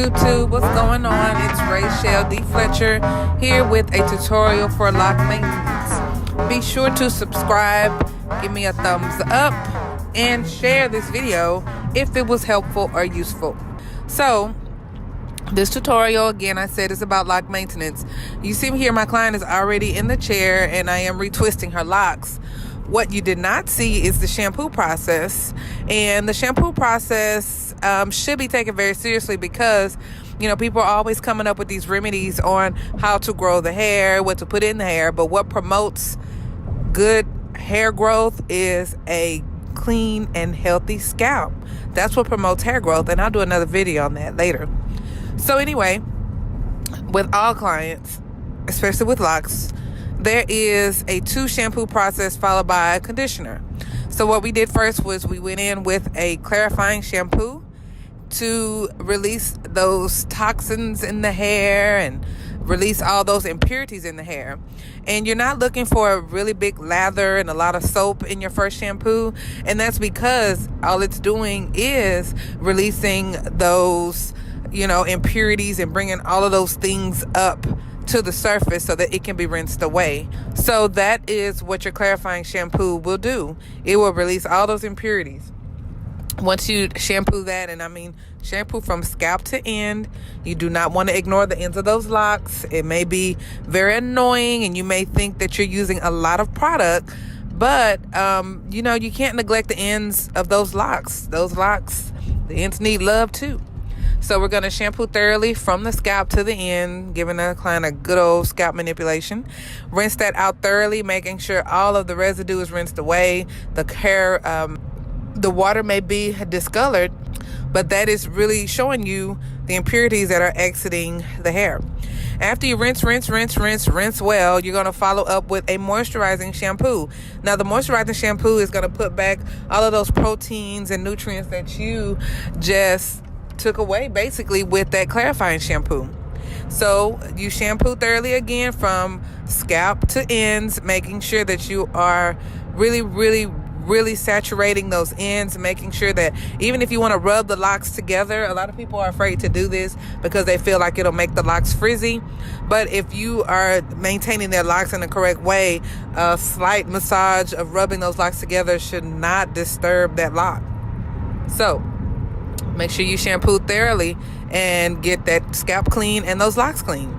YouTube, what's going on? It's Rae-Shell Fletcher here with a tutorial for lock maintenance. Be sure to subscribe, give me a thumbs up, and share this video if it was helpful or useful. So this tutorial, again, I said, is about lock maintenance. You see here, my client is already in the chair and I am retwisting her locks. What you did not see is the shampoo process, and the shampoo process should be taken very seriously because, you know, people are always coming up with these remedies on how to grow the hair, what to put in the hair, but what promotes good hair growth is a clean and healthy scalp. That's what promotes hair growth, and I'll do another video on that later. So anyway, with all clients, especially with locks, there is a 2 shampoo process followed by a conditioner. So what we did first was we went in with a clarifying shampoo to release those toxins in the hair and release all those impurities in the hair. And you're not looking for a really big lather and a lot of soap in your first shampoo, and that's because all it's doing is releasing those, you know, impurities and bringing all of those things up to the surface so that it can be rinsed away. So that is what your clarifying shampoo will do. It will release all those impurities. Once you shampoo that, and I mean shampoo from scalp to end, you do not want to ignore the ends of those locks. It may be very annoying and you may think that you're using a lot of product, but you know, you can't neglect the ends of those locks. Those locks, the ends need love too. So we're going to shampoo thoroughly from the scalp to the end, giving the client a good old scalp manipulation. Rinse that out thoroughly, making sure all of the residue is rinsed away. The hair, the water may be discolored, but that is really showing you the impurities that are exiting the hair. After you rinse well, you're going to follow up with a moisturizing shampoo. Now, the moisturizing shampoo is going to put back all of those proteins and nutrients that you just took away basically with that clarifying shampoo. So you shampoo thoroughly again from scalp to ends, making sure that you are really saturating those ends, making sure that even if you want to rub the locks together, a lot of people are afraid to do this because they feel like it'll make the locks frizzy. But if you are maintaining their locks in the correct way, a slight massage of rubbing those locks together should not disturb that lock. So make sure you shampoo thoroughly and get that scalp clean and those locks clean.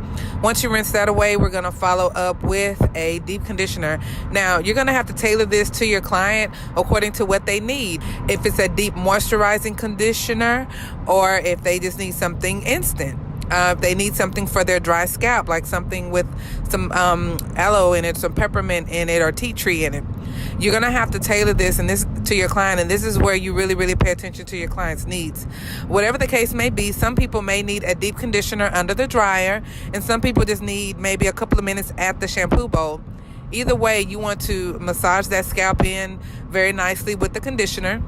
Once you rinse that away, we're going to follow up with a deep conditioner. Now, you're going to have to tailor this to your client according to what they need. If it's a deep moisturizing conditioner, or if they just need something instant. If they need something for their dry scalp, like something with some aloe in it, some peppermint in it, or tea tree in it. You're going to have to tailor this and this to your client, and this is where you really pay attention to your client's needs. Whatever the case may be, some people may need a deep conditioner under the dryer, and some people just need maybe a couple of minutes at the shampoo bowl. Either way, you want to massage that scalp in very nicely with the conditioner.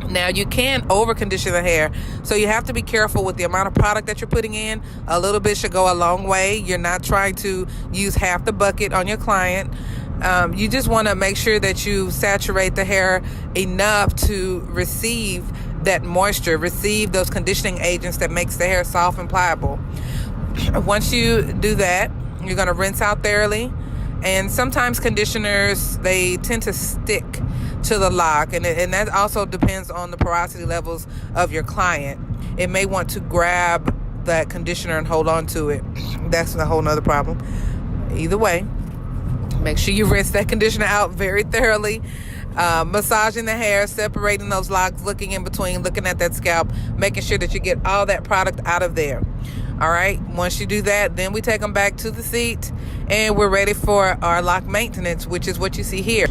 Now, you can over condition the hair, so you have to be careful with the amount of product that you're putting in. A little bit should go a long way. You're not trying to use half the bucket on your client. You just want to make sure that you saturate the hair enough to receive that moisture, receive those conditioning agents that makes the hair soft and pliable. Once you do that, you're going to rinse out thoroughly. And sometimes conditioners, they tend to stick to the lock, and that also depends on the porosity levels of your client. It may want to grab that conditioner and hold on to it. That's a whole nother problem. Either way, make sure you rinse that conditioner out very thoroughly, massaging the hair, separating those locks, looking in between, looking at that scalp, making sure that you get all that product out of there. All right, once you do that, then we take them back to the seat and we're ready for our lock maintenance, which is what you see here.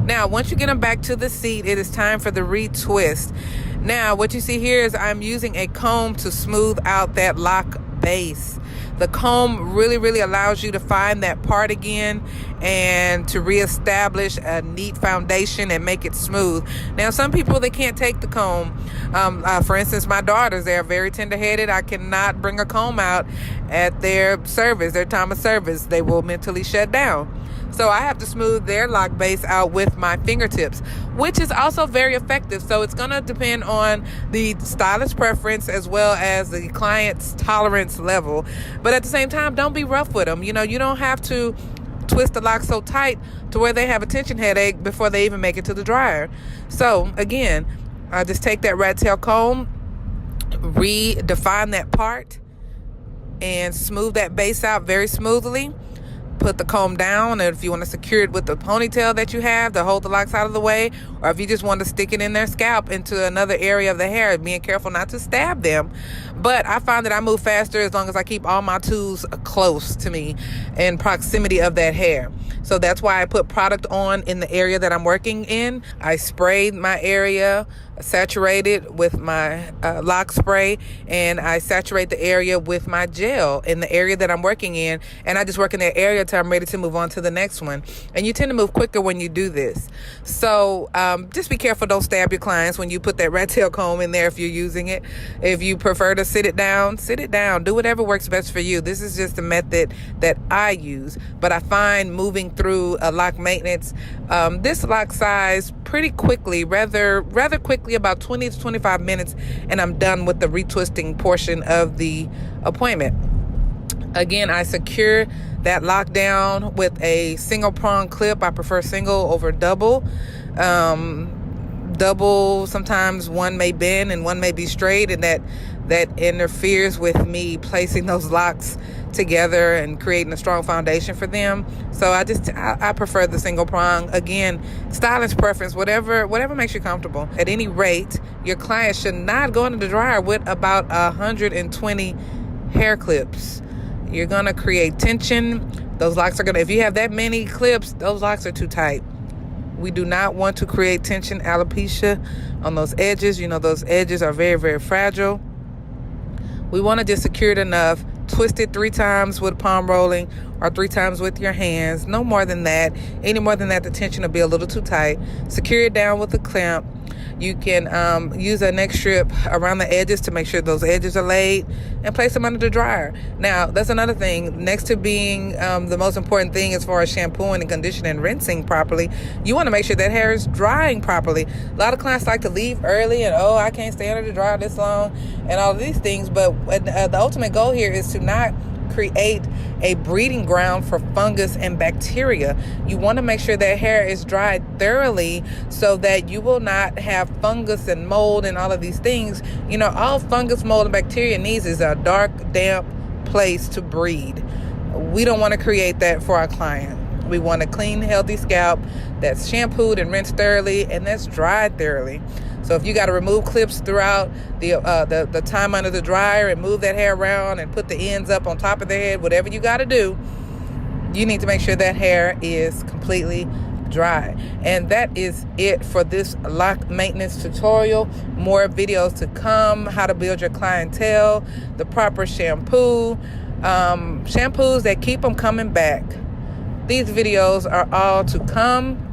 Now, once you get them back to the seat, it is time for the retwist. Now, what you see here is I'm using a comb to smooth out that lock base. The comb really allows you to find that part again and to reestablish a neat foundation and make it smooth. Now, some people, they can't take the comb. For instance, my daughters, they are very tender-headed. I cannot bring a comb out at their service, their time of service. They will mentally shut down. So I have to smooth their lock base out with my fingertips, which is also very effective. So it's going to depend on the stylist preference as well as the client's tolerance level. But at the same time, don't be rough with them. You know, you don't have to twist the lock so tight to where they have a tension headache before they even make it to the dryer. So again, I just take that rat tail comb, redefine that part, and smooth that base out very smoothly. Put the comb down, and if you want to secure it with the ponytail that you have to hold the locks out of the way, or if you just want to stick it in their scalp into another area of the hair, being careful not to stab them. But I find that I move faster as long as I keep all my tools close to me in proximity of that hair. So that's why I put product on in the area that I'm working in. I sprayed my area, saturated with my lock spray, and I saturate the area with my gel in the area that I'm working in, and I just work in that area till I'm ready to move on to the next one. And you tend to move quicker when you do this. So just be careful, don't stab your clients when you put that rat tail comb in there if you're using it. If you prefer to sit it down, do whatever works best for you. This is just the method that I use, but I find moving through a lock maintenance, this lock size pretty quickly, rather quickly, about 20 to 25 minutes, and I'm done with the retwisting portion of the appointment. Again, I secure that lock down with a single prong clip. I prefer single over double. Double, sometimes one may bend and one may be straight, and that interferes with me placing those locks together and creating a strong foundation for them. So I prefer the single prong. Again, stylist preference, whatever makes you comfortable. At any rate, your client should not go into the dryer with about 120 hair clips. You're gonna create tension. Those locks are gonna, if you have that many clips, those locks are too tight. We do not want to create tension, alopecia on those edges. You know, those edges are very, very fragile. We want to just secure it enough. Twist it 3 times with palm rolling or 3 times with your hands. No more than that. Any more than that, the tension will be a little too tight. Secure it down with a clamp. You can use a neck strip around the edges to make sure those edges are laid, and place them under the dryer. Now, that's another thing. Next to being the most important thing as far as shampooing and conditioning and rinsing properly, you want to make sure that hair is drying properly. A lot of clients like to leave early and, I can't stay under the dryer this long and all of these things. But the ultimate goal here is to not create a breeding ground for fungus and bacteria. You want to make sure that hair is dried thoroughly so that you will not have fungus and mold and all of these things. You know, all fungus, mold, and bacteria needs is a dark, damp place to breed. We don't want to create that for our client. We want a clean, healthy scalp that's shampooed and rinsed thoroughly and that's dried thoroughly. So if you got to remove clips throughout the time under the dryer and move that hair around and put the ends up on top of the head, whatever you got to do, you need to make sure that hair is completely dry. And that is it for this lock maintenance tutorial. More videos to come, how to build your clientele, the proper shampoo, shampoos that keep them coming back. These videos are all to come.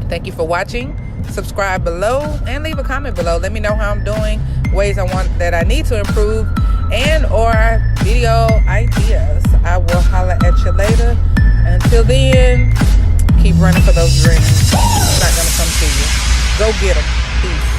Thank you for watching. Subscribe below and leave a comment below. Let me know how I'm doing, ways that I need to improve, and or video ideas. I will holler at you later. Until then, keep running for those dreams. It's not gonna come to you. Go get them. Peace.